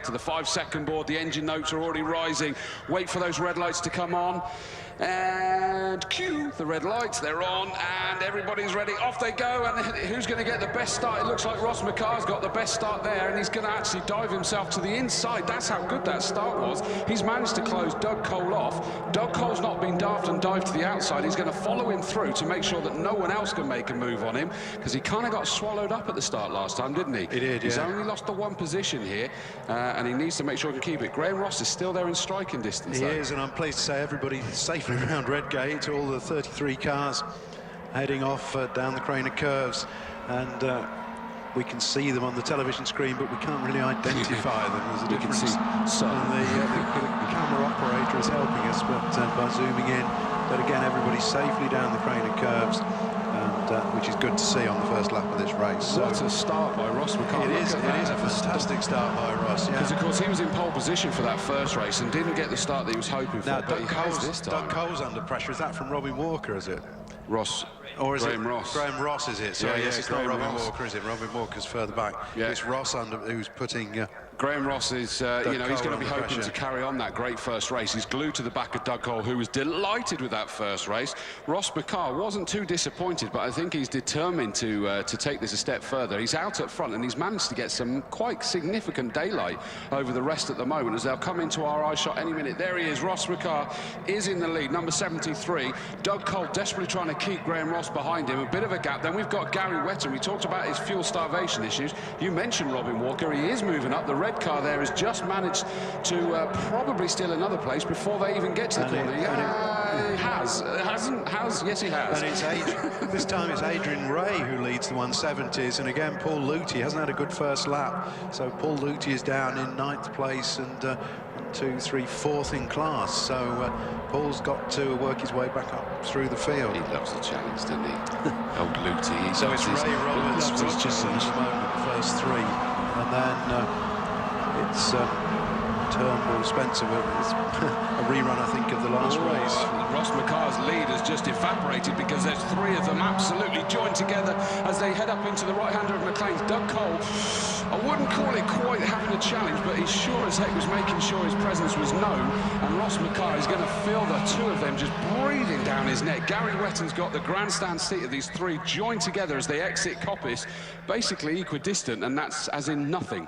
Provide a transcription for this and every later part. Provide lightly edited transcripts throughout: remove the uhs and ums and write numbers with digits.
to the 5-second board. The engine notes are already rising. Wait for those red lights to come on. And cue the red lights, they're on, and everybody's ready. Off they go, and who's going to get the best start? It looks like Ross McCar's got the best start there, and he's going to actually dive himself to the inside. That's how good that start was. He's managed to close Doug Cole off. Doug Cole's not been daft and dived to the outside. He's going to follow him through to make sure that no one else can make a move on him, because he kind of got swallowed up at the start last time, didn't he? He did, He's yeah. only lost the one position here, and he needs to make sure he can keep it. Graham Ross is still there in striking distance. He is, and I'm pleased to say everybody safely around Redgate, all the 33 cars heading off down the Crane of Curves, and we can see them on the television screen, but we can't really identify them. There's a difference, and the camera operator is helping us, but by zooming in. But again, everybody's safely down the Crane of Curves, and which is good to see on the first lap of this race. What a start by Ross McCall. It is a fantastic start by Ross, yeah. Because, of course, he was in pole position for that first race and didn't get the start that he was hoping for, now, but he has this time. Doug Cole's under pressure. Is that from Robin Walker, is it? Ross. Or is Graham it Ross? Graham Ross, is it? Sorry, Yeah, yes, it's Graham not Robin Ross. Walker, is it? Robin Walker's further back. Yeah. It's Ross who's putting... Graham Ross is, you know, he's going to be hoping pressure to carry on that great first race. He's glued to the back of Doug Cole, who was delighted with that first race. Ross McCall wasn't too disappointed, but I think he's determined to take this a step further. He's out at front, and he's managed to get some quite significant daylight over the rest at the moment, as they'll come into our eye shot any minute. There he is. Ross McCall is in the lead, number 73. Doug Cole desperately trying to keep Graham Ross behind him. A bit of a gap. Then we've got Gary Wetton. We talked about his fuel starvation issues. You mentioned Robin Walker. He is moving up. The red car there has just managed to probably steal another place before they even get to the corner. Yes, he has. And it's this time it's Adrian Ray who leads the 170s, and again Paul Luthi hasn't had a good first lap, so Paul Luthi is down in 9th place and 1, 2, 3, 4th in class. So Paul's got to work his way back up through the field. He loves the challenge, doesn't he? Old Luthi. So it's Ray Roberts, Rogerson at the moment, the first three, and then it's Turnbull, Spencer. It's a rerun, I think, of the last race. Ross McCar's lead has just evaporated because there's three of them absolutely joined together as they head up into the right-hander of McLean's. Doug Cole, I wouldn't call it quite having a challenge, but he sure as heck was making sure his presence was known, and Ross McCar is going to feel the two of them just breathing down his neck. Gary Wetton's got the grandstand seat of these three joined together as they exit Coppice, basically equidistant, and that's as in nothing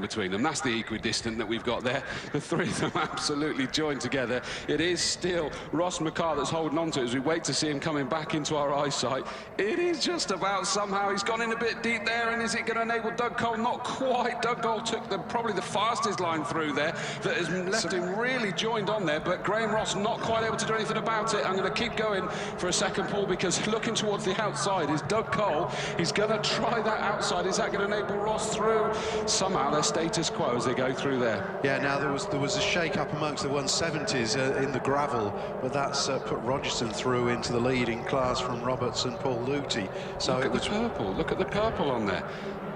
between them. That's the equidistant that we've got there. The three of them absolutely joined together. It is still Ross McCar that's holding on to it as we wait to see him coming back into our eyesight. It is just about somehow. He's gone in a bit deep there, and is it going to enable Doug Cole? Not quite. Doug Cole took probably the fastest line through there that has left him really joined on there, but Graham Ross not quite able to do anything about it. I'm going to keep going for a second, Paul, because looking towards the outside is Doug Cole. He's going to try that outside. Is that going to enable Ross through? Somehow their status quo as they go through there. Yeah, now there was a shake-up amongst the 170s in the gravel, but that's put Rogerson through into the leading class from Roberts and Paul Luthi. So look at the purple. Look at the purple on there.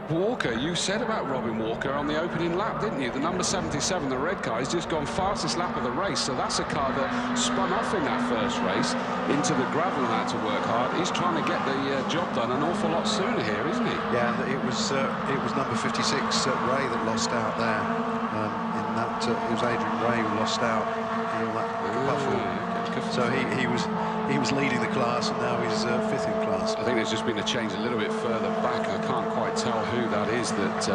Walker, you said about Robin Walker on the opening lap, didn't you? The number 77, the red car, has just gone fastest lap of the race. So that's a car that spun off in that first race into the gravel and had to work hard. He's trying to get the job done an awful lot sooner here, isn't he? Yeah, it was number 56, Ray, that lost out there. It was Adrian Ray who lost out in all that kerfuffle. So he was leading the class, and now he's 5th in class. I think there's just been a change a little bit further back. I can't quite tell who that is that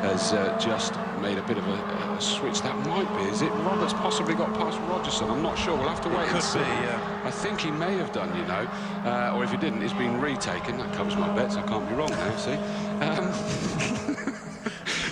has just made a bit of a switch. That might be. Is it Roberts possibly got past Rogerson? I'm not sure. We'll have to wait and see. I think he may have done, you know. Or if he didn't, it's been retaken. That covers my bets. I can't be wrong now, see.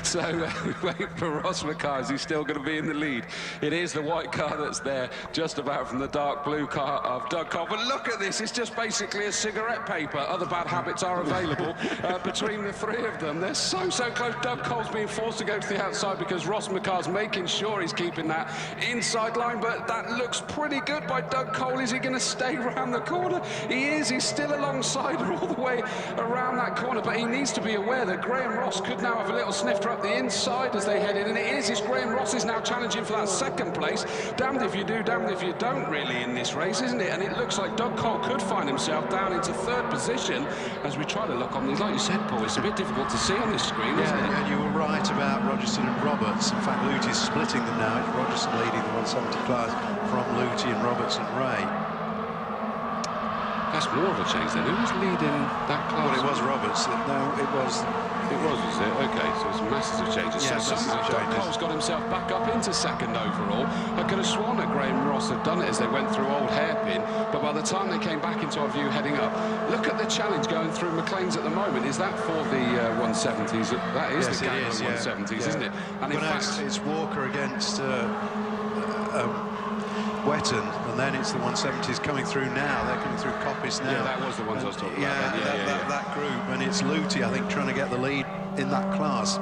So we wait for Ross McCar. Is he still going to be in the lead? It is the white car that's there, just about from the dark blue car of Doug Cole. But look at this. It's just basically a cigarette paper. Other bad habits are available between the three of them. They're so close. Doug Cole's being forced to go to the outside because Ross McCar's making sure he's keeping that inside line. But that looks pretty good by Doug Cole. Is he going to stay around the corner? He is. He's still alongside her all the way around that corner. But he needs to be aware that Graham Ross could now have a little snifter up up the inside as they head in, and it is. It's Graham Ross is now challenging for that second place. Damned if you do, damned if you don't, really, in this race, isn't it? And it looks like Doug Cole could find himself down into third position as we try to look on these. Like you said, Paul, it's a bit difficult to see on this screen, isn't it? Yeah, you were right about Rogerson and Roberts. In fact, Lutey's splitting them now. It's Rogerson leading the 170 class from Lutey and Roberts and Ray. That's more of a change then. Who was leading that class? Well, it was Roberts. No, it was. Was it? Okay, so it's massive changes. Yeah, so somehow Doug Cole's got himself back up into second overall. I could have sworn that Graham Ross had done it as they went through Old Hairpin, but by the time they came back into our view heading up, look at the challenge going through McLean's at the moment. Is that for the 170s? That is the gang of 170s, isn't it? And in fact, it's Walker against Wetton, and then it's the 170s coming through now. They're coming through Coppice now. Yeah, that was the ones I was talking about. That group, and it's Lutey, I think, trying to get the lead in that class.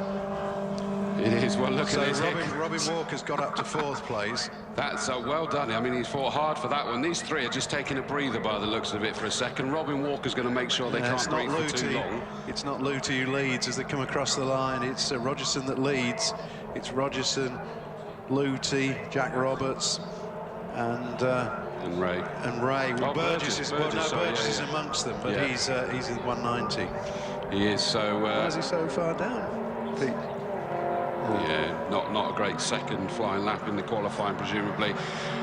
It is. Well, look at this. Robin Walker's got up to fourth place. That's well done. I mean, he's fought hard for that one. These three are just taking a breather by the looks of it for a second. Robin Walker's going to make sure they can't breathe for too long. It's not Lutey who leads as they come across the line. It's Rogerson that leads. It's Rogerson, Lutey, Jack Roberts, and Ray. Well, Burgess is amongst them, but he's at 190. He is. So why is he so far down, Pete? Yeah, not a great second flying lap in the qualifying, presumably.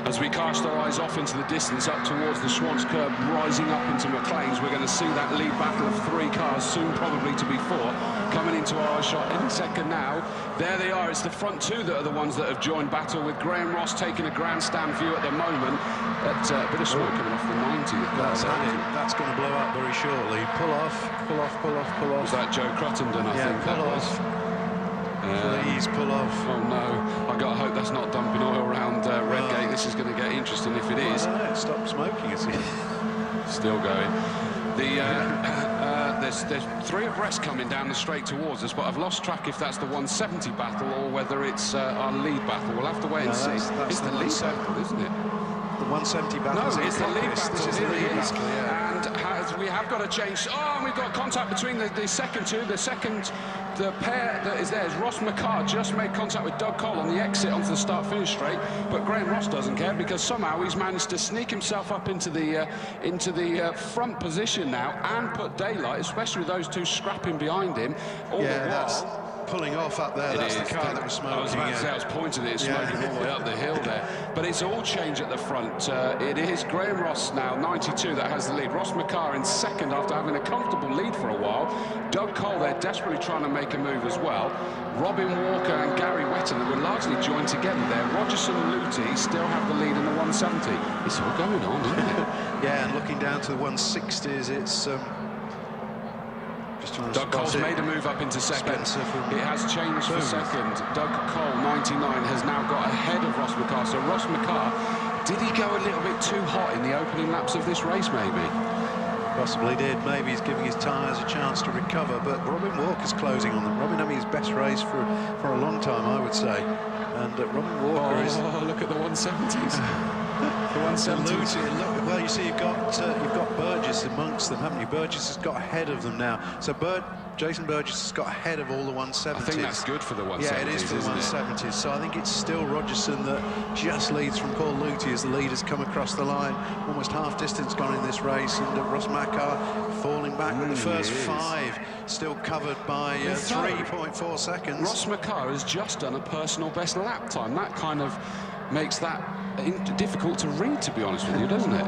As we cast our eyes off into the distance, up towards the Swans curve, rising up into McLean's, we're going to see that lead battle of three cars, soon probably to be four, coming into our eye shot any second now. There they are. It's the front two that are the ones that have joined battle, with Graham Ross taking a grandstand view at the moment. But a bit of smoke coming off the 90. That's going to blow up very shortly. Pull off. Was that Joe Cruttenden, I think that was? Please pull off. Oh no, I got to hope that's not dumping oil around Redgate. This is going to get interesting if it is. Stop smoking, is it? Still going. There's three abreast coming down the straight towards us, but I've lost track if that's the 170 battle or whether it's our lead battle. We'll have to wait and see. That's it's the lead battle, isn't it? The 170 battle. No, it's the lead battle. This is the lead battle, And we have got to change. Oh, and we've got contact between the second two. The pair that is there is Ross McCarr just made contact with Doug Cole on the exit onto the start-finish straight, but Graham Ross doesn't care because somehow he's managed to sneak himself up into the front position now and put daylight, especially with those two scrapping behind him. All the while, that's pulling off up there. That's the car that was smoking. I was about to say, I was pointing at it, smoking all the way up the hill there. But it's all change at the front. It is Graham Ross now, 92, that has the lead. Ross McCarr in second after having a comfortable lead for a while. Doug Cole there desperately trying to make a move as well. Robin Walker and Gary Wetton, that were largely joined together there. Rogerson and Lutey still have the lead in the 170. It's all going on, isn't it? Yeah, and looking down to the 160s, it's... Doug Cole's made a move up into second. It has changed for second. Doug Cole, 99, has now got ahead of Ross McCarr. So Ross McCarr, did he go a little bit too hot in the opening laps of this race, maybe? Possibly did. Maybe he's giving his tyres a chance to recover, but Robin Walker's closing on them. Robin having his best race for a long time, I would say. And Robin Walker is... Oh, look at the 170s. The 170s. Well, you see, you've got Burgess amongst them, haven't you? Burgess has got ahead of them now. So Jason Burgess has got ahead of all the 170s. I think that's good for the 170s. Yeah, it is for the 170s. So I think it's still Rogerson that just leads from Paul Lutey as the leaders come across the line. Almost half distance gone in this race, and Ross McCarr falling back with the first five still covered by 3.4 seconds. Ross McCarr has just done a personal best lap time. That kind of makes that difficult to read, to be honest with you, doesn't it?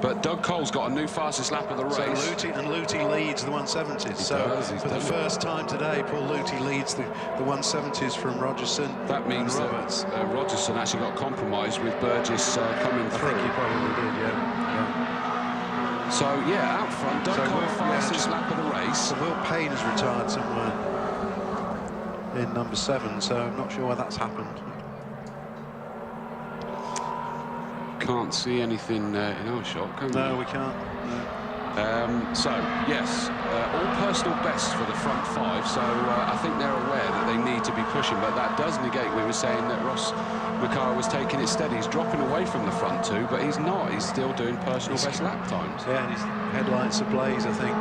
But Doug Cole's got a new fastest lap of the race. So Lutey leads the 170s. For the first time today, Paul Lutey leads the 170s from Rogerson. That means that Rogerson actually got compromised with Burgess coming through. I think he probably did, yeah. So, yeah, out front, Doug Cole fastest lap of the race. So Will Payne has retired somewhere in number 7, so I'm not sure why that's happened. Can't see anything in our shot, can we? No, we can't. No. So, yes, all personal bests for the front five, so I think they're aware that they need to be pushing, but that does negate, we were saying that Ross McCarr was taking it steady. He's dropping away from the front two, but he's not. He's still doing personal best lap times. Yeah, and his headlights ablaze, I think.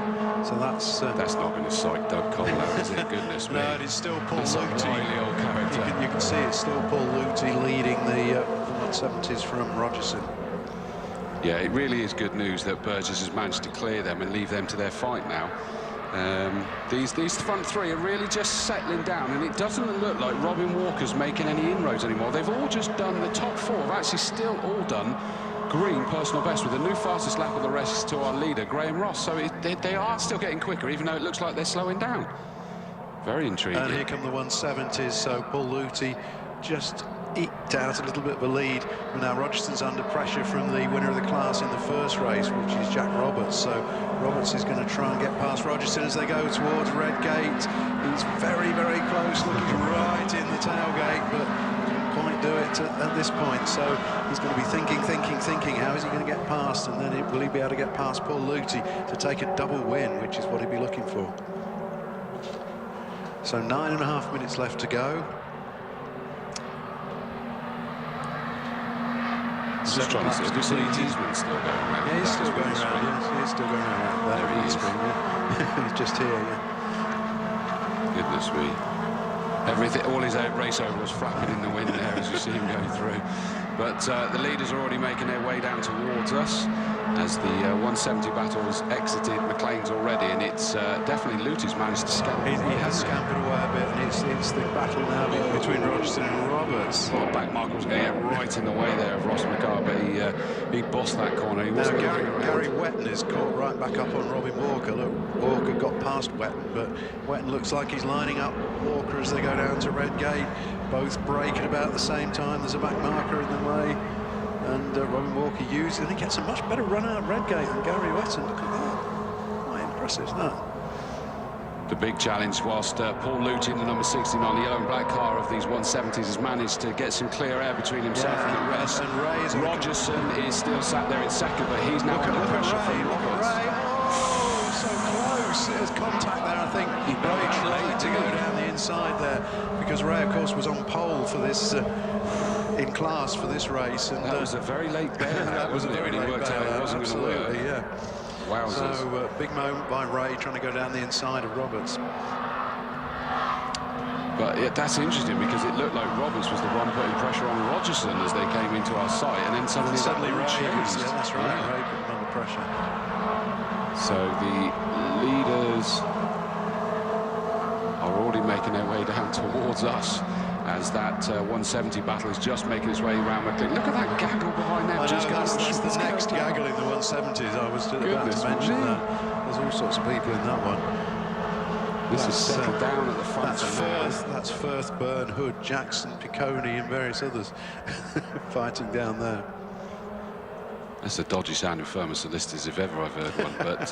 So that's not going to psych Doug Cole out, is it? Goodness me. No, it's still Paul That's a Luty. wily old character. You can see it's still Paul Luty leading the 170s from Rogerson. Yeah, it really is good news that Burgess has managed to clear them and leave them to their fight now. These front three are really just settling down, and it doesn't look like Robin Walker's making any inroads anymore. They've all just done, the top four have actually still all done green personal best, with the new fastest lap of the race to our leader, Graham Ross. So they are still getting quicker, even though it looks like they're slowing down. Very intriguing. And here come the 170s, so Paul Luty just eked out a little bit of a lead. And now Rogerson's under pressure from the winner of the class in the first race, which is Jack Roberts. So Roberts is going to try and get past Rogerson as they go towards Redgate. He's very, very close, looking right in the tailgate, but can't quite do it at this point. So he's going to be thinking, how is he going to get past? And then will he be able to get past Paul Luty to take a double win, which is what he'd be looking for. So 9.5 minutes left to go. Just trying to see, do you see Eastman still going around? Yeah, he's still going around, yes, he's still going around. There he is. He's just here, yeah. Goodness me. Everything, all his race over was flapping in the wind there as you see him going through. But the leaders are already making their way down towards us as the 170 battle has exited McLean's already, and it's definitely Luty's managed to scamper. He has scampered away a bit, and it's the battle now between Rogerson and Roberts. Well, back marker was going to get right in the way there of Ross McCart, but he bossed that corner. He now Gary Wetton is caught right back up on Robin Walker. Look, Walker got past Wetton, but Wetton looks like he's lining up Walker as they go down to Redgate. Both brake at about the same time. There's a back marker in the way, and Robin Walker uses, and he gets a much better run out of Redgate than Gary Wetton. Look at that. Quite impressive, isn't that? The big challenge, whilst Paul Luty in the number 16 on the yellow and black car of these 170s has managed to get some clear air between himself and the rest. And Ray is Rogerson is still sat there in second, but he's now under pressure from Roberts. Oh, so close. There's contact there, I think. Ray tried to go down the inside there, because Ray, of course, was on pole for this in class for this race. And that was a very late bear. That was a very late worked out it wasn't going to work. Yeah. Wowzers. So big moment by Ray trying to go down the inside of Roberts. But yeah, that's interesting, because it looked like Roberts was the one putting pressure on Rogerson as they came into our sight, and then suddenly Ray changed. Yeah, that's right. Yeah. Ray put him under pressure. So the leaders are already making their way down towards us as that 170 battle is just making its way around McLean. Look at that gaggle behind them. That's the next gaggle in the 170s. I was about to mention that. There's all sorts of people in that one. This is settled down at the front. That's Firth, Byrne, Hood, Jackson, Piccone, and various others fighting down there. That's a dodgy sounding firm of solicitors if ever I've heard one. But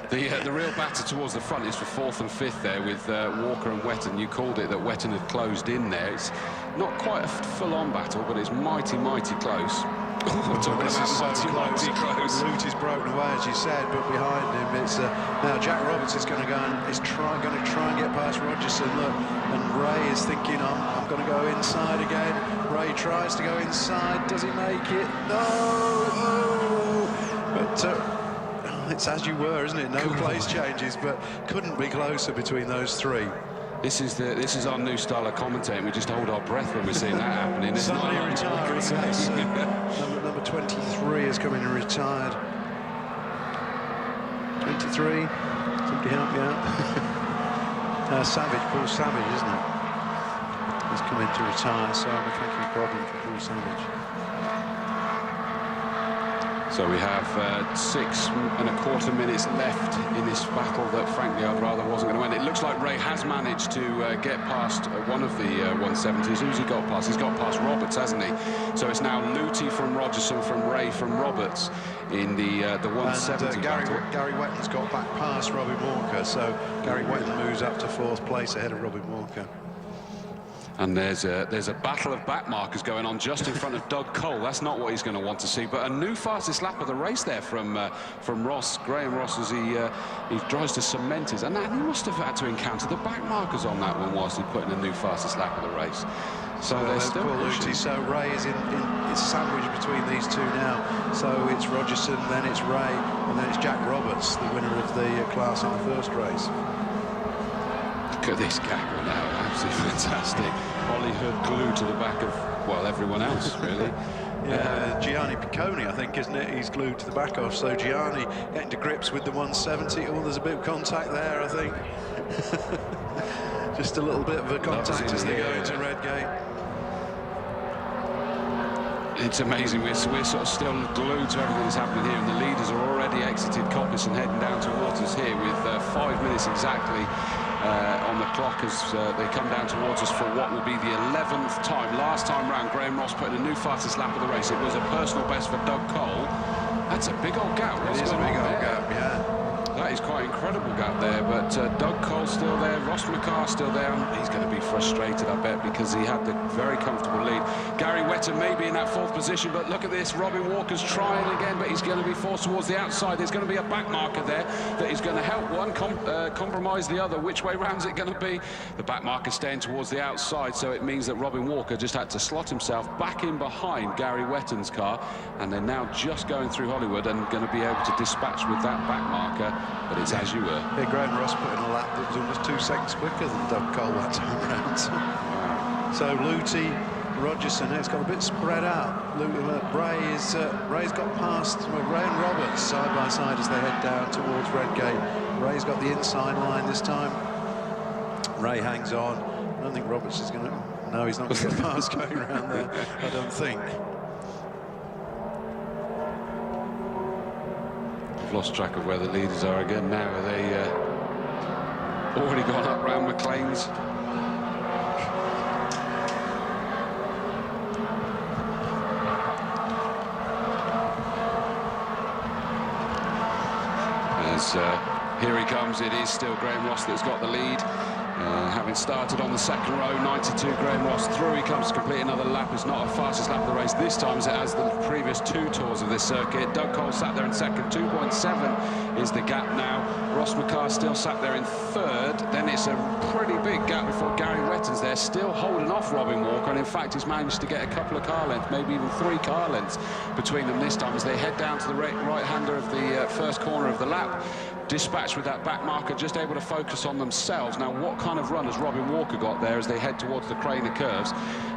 the real batter towards the front is for 4th and 5th there with Walker and Wetton. You called it that Wetton had closed in there. It's not quite a full-on battle, but it's mighty, mighty close. This is so mighty close. Luty's broken away, as you said, but behind him it's now Jack Roberts is going to go and is going to try and get past Rogerson. Look, and Ray is thinking, I'm going to go inside again. Ray tries to go inside. Does he make it? No. But it's as you were, isn't it? No place changes, but couldn't be closer between those three. This is our new style of commentating. We just hold our breath when we're seeing that happening. Somebody retiring, yes. Number 23 is coming and retired. 23. Somebody help me out. Savage, Paul Savage, isn't it? He's coming to retire, so I'm thinking a problem for Paul Savage. So we have 6.25 minutes left in this battle that, frankly, I'd rather wasn't going to end. It looks like Ray has managed to get past one of the 170s. Who's he got past? He's got past Roberts, hasn't he? So it's now Luty from Rogerson, from Ray from Roberts in the 170 battle. Gary Wetton's got back past Robin Walker, so Gary Wetton moves up to 4th place ahead of Robin Walker. And there's a battle of back markers going on just in front of Doug Cole. That's not what he's going to want to see. But a new fastest lap of the race there from Ross, Graham Ross, as he tries to cement his. And he must have had to encounter the back markers on that one whilst he put in a new fastest lap of the race. So they're still pushing. So Ray is it's sandwiched between these two now. So it's Rogerson, then it's Ray, and then it's Jack Roberts, the winner of the class in the first race. Look at this gap now, absolutely fantastic. Ollie Hood glued to the back of, well, everyone else, really. Yeah, Gianni Piccone, I think, isn't it? He's glued to the back of. So Gianni getting to grips with the 170. Oh, there's a bit of contact there, I think. Just a little bit of a contact as they go into Redgate. It's amazing, we're sort of still glued to everything that's happening here, and the leaders are already exited Coppice and heading down towards us here with 5 minutes exactly on the clock as they come down towards us for what will be the 11th time. Last time round, Graham Ross put in a new fastest lap of the race. It was a personal best for Doug Cole. That's a big old gap. It is a big old gap, yeah. That is quite an incredible gap there, but Doug Cole's still there, Ross McCarr still there. He's going to be frustrated, I bet, because he had the very comfortable lead. Gary Wetton may be in that 4th position, but look at this. Robin Walker's trying again, but he's going to be forced towards the outside. There's going to be a back marker there that is going to help one compromise the other. Which way round is it going to be? The back marker staying towards the outside, so it means that Robin Walker just had to slot himself back in behind Gary Wetton's car, and they're now just going through Hollywood and going to be able to dispatch with that back marker. But it's as you were. Yeah, Graham Ross put in a lap that was almost 2 seconds quicker than Doug Cole that time round. So Luty, Rogerson, it's got a bit spread out. Ray's got past Ray and Roberts side by side as they head down towards Redgate. Ray's got the inside line this time. Ray hangs on. I don't think Roberts is going to. No, he's not going to get past going around there. I don't think. Lost track of where the leaders are again now. Are they already gone up round McLean's? As here he comes, it is still Graham Ross that's got the lead. Having started on the 2nd row, 92, Graham Ross through. He comes to complete another lap. It's not a fastest lap of the race this time as it has the previous 2 tours of this circuit. Doug Cole sat there in 2nd, 2.7 is the gap now. Ross McCarr still sat there in 3rd. Then it's a pretty big gap before Gary Wetton's there, still holding off Robin Walker, and in fact he's managed to get a couple of car lengths, maybe even 3 car lengths between them this time as they head down to the right-hander of the first corner of the lap. Dispatched with that back marker, just able to focus on themselves. Now, what kind of run has Robin Walker got there as they head towards the Craner curves?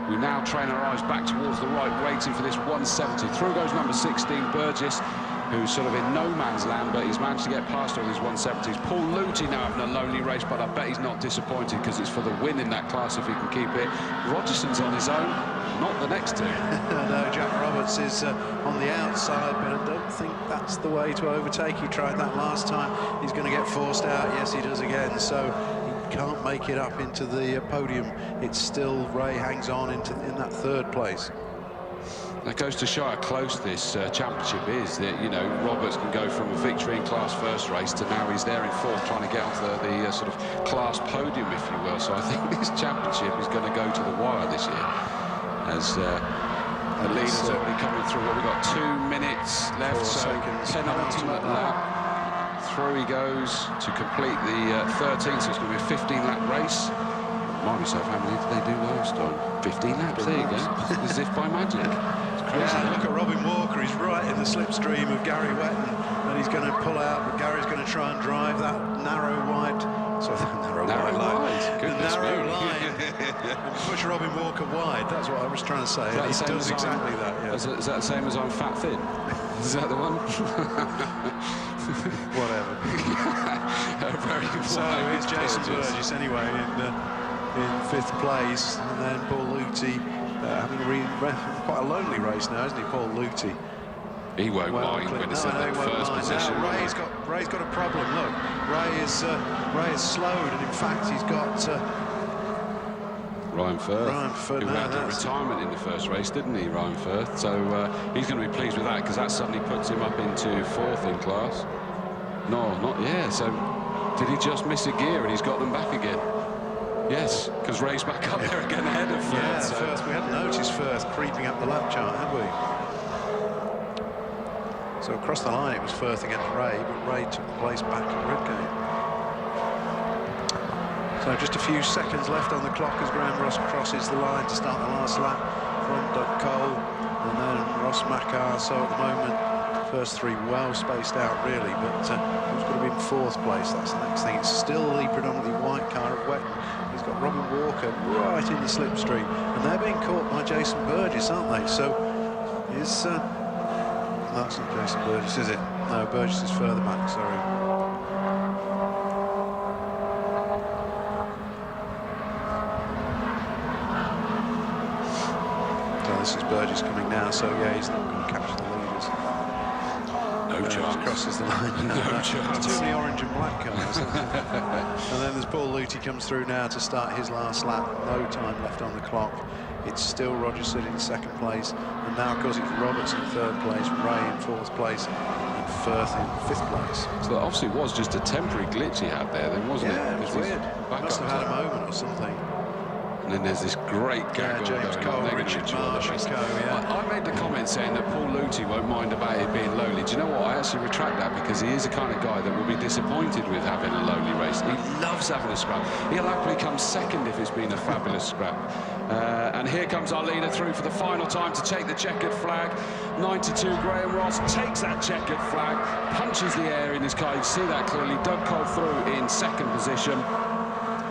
We now train our eyes back towards the right, waiting for this 170. Through goes number 16, Burgess, who's sort of in no man's land, but he's managed to get past all these 170s. Paul Luty now having a lonely race, but I bet he's not disappointed because it's for the win in that class if he can keep it. Rogerson's on his own, not the next 2. No, Jack Roberts is on the outside, but I don't think that's the way to overtake. He tried that last time. He's going to get forced out. Yes, he does again. So he can't make it up into the podium. It's still Ray hangs on in that 3rd place. That goes to show how close this championship is. That, you know, Roberts can go from a victory in class first race to now he's there in 4th, trying to get onto the sort of class podium, if you will. So I think this championship is going to go to the wire this year, as the leaders are already coming through. Well, we've got 2 minutes left, so penultimate lap. Through he goes to complete the 13th, so it's going to be a 15-lap race. Remind myself, how many did they do last time? 15 laps, there you go. As if by magic. It's crazy. Yeah, look at Robin Walker, he's right in the slipstream of Gary Wetton, and he's going to pull out, but Gary's going to try and drive that narrow line. Goodness the narrow me. line and push Robin Walker wide. That's what I was trying to say. And he does exactly that. Yeah. Is that the same as I'm fat thin? Is that the one? Whatever. So it's Jason Burgess anyway in 5th place, and then Paul Luty having quite a lonely race now, isn't he, Paul Luty? He won't mind when it's in that first position. Now, Ray's got a problem. Look, Ray is slowed, and in fact he's got Ryan Firth, who had a retirement in the first race, didn't he, Ryan Firth? So he's going to be pleased with that, because that suddenly puts him up into 4th in class. No, not, yeah, so did he just miss a gear and he's got them back again? Yes, because Ray's back up there again ahead of Firth. Yeah, So. Firth, we hadn't noticed Firth creeping up the lap chart, had we? So across the line it was Firth against Ray, but Ray took the place back at Redgate. So just a few seconds left on the clock as Graham Ross crosses the line to start the last lap from Doug Cole and then Ross Makar. So at the moment, first three well spaced out really, but who's got to be in fourth place? That's the next thing. It's still the predominantly white car of Wetton. He's got Robin Walker right in the slipstream, and they're being caught by Jason Burgess, aren't they? So is that's not Jason Burgess, is it? No, Burgess is further back. Sorry. This is Burgess coming now, so yeah, he's not going to capture the leaders. No chance. Crosses the line. No chance. Too many orange and black cars. And then there's Paul Lutie comes through now to start his last lap. No time left on the clock. It's still Roger Sid in second place, and now of course it's Roberts in third place, Ray in fourth place, and Firth in fifth place. So that obviously was just a temporary glitch he had there, then, wasn't it? Yeah, it was weird. Must have had a moment or something. And then there's this great gaggle James going Cole, on. Richard Marsh and Co, yeah. I made the comment saying that Paul Lutie won't mind about it being lonely. Do you know what? I actually retract that, because he is the kind of guy that will be disappointed with having a lonely race. He loves having a scrap. He'll happily come second if it's been a fabulous scrap. And here comes our leader through for the final time to take the checkered flag. 92, Graham Ross takes that checkered flag, punches the air in his car. You can see that clearly. Doug Cole through in second position.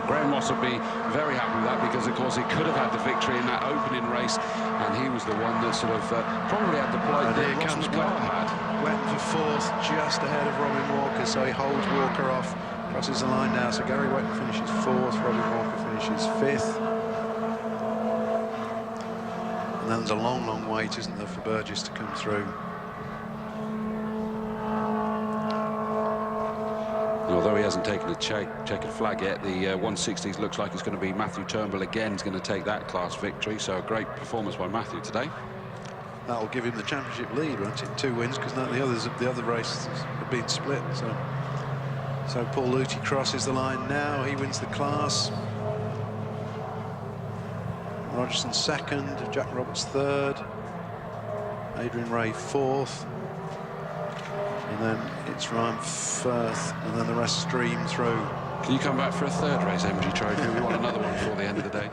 Graham Ross will be very happy with that, because of course he could have had the victory in that opening race, and he was the one that sort of probably had the plate that Ross Makar had. Wetton for fourth, just ahead of Robin Walker, so he holds Walker off, crosses the line now, so Gary Wetton finishes fourth, Robin Walker finishes fifth. And then there's a long, long wait, isn't there, for Burgess to come through. Although he hasn't taken a checkered flag yet, the 160s looks like it's going to be Matthew Turnbull again is going to take that class victory. So a great performance by Matthew today. That'll give him the championship lead, won't it? 2 wins, because the other races have been split. So Paul Lutie crosses the line now. He wins the class. Rogerson second, Jack Roberts third, Adrian Ray fourth. And then it's Ryan Firth, and then the rest stream through. Can you come back for a third race, MG Trophy? We want another one before the end of the day.